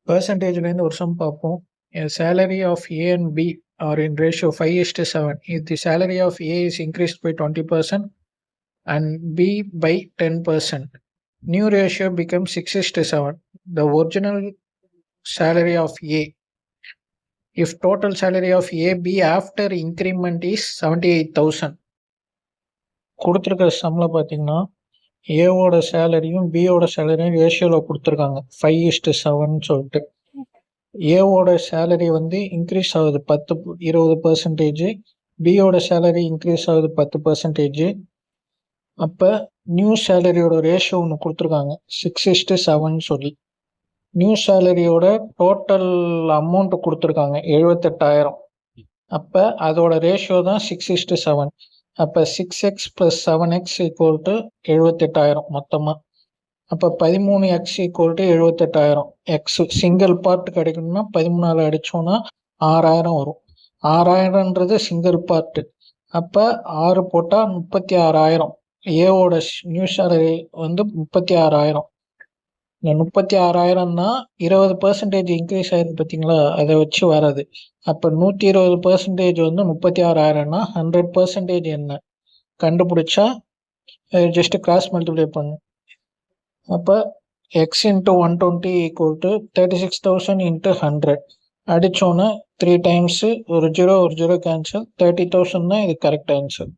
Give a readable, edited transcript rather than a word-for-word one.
பெர்சன்டேஜ்லேருந்து ஒரு சம் பார்ப்போம். salary of A and B are in ratio 5:7. If the salary of A is increased by 20% and B by 10%, new ratio becomes 6:7. The original salary of A. If total salary of A, B after increment is 78,000. கொடுத்துருக்கிற சம்மில் பார்த்தீங்கன்னா ஏவோட சேலரியும் பியோட சேலரியும் ரேஷியோவில் கொடுத்துருக்காங்க 5:7 சொல்லிட்டு. ஏவோட salary வந்து இன்க்ரீஸ் ஆகுது 20%, பியோட சேலரி இன்க்ரீஸ் ஆகுது 10%. அப்போ நியூ சேலரியோட ரேஷியோ ஒன்று கொடுத்துருக்காங்க 6:7 சொல்லி. நியூ சேலரியோட டோட்டல் அமௌண்ட் கொடுத்துருக்காங்க 78,000. அப்போ அதோட ரேஷியோ தான் 6:7. அப்போ 6x + 7x = 78,000 மொத்தமாக. அப்போ 13x = 78,000. எக்ஸ் சிங்கிள் பார்ட் கிடைக்கணும்னா 13 அடித்தோன்னா 6,000 வரும். 6,000ன்றது சிங்கிள் பார்ட்டு. அப்போ 6 போட்டால் 36,000. ஏவோட நியூ சேலரி வந்து 36,000. இந்த 36,000 20% இன்க்ரீஸ் ஆகிருக்கு பார்த்தீங்களா, அதை வச்சு வராது. அப்போ 120% வந்து 36,000னா 100% என்ன கண்டுபிடிச்சா ஜஸ்ட் கிராஸ் மல்டிப்ளை பண்ணும். அப்போ x × 120 = 36,000 × 100 அடித்தோன்னா 3 டைம்ஸு ஒரு 0 கேன்சல் 30,000 தான் இது கரெக்ட் ஆன்சர்.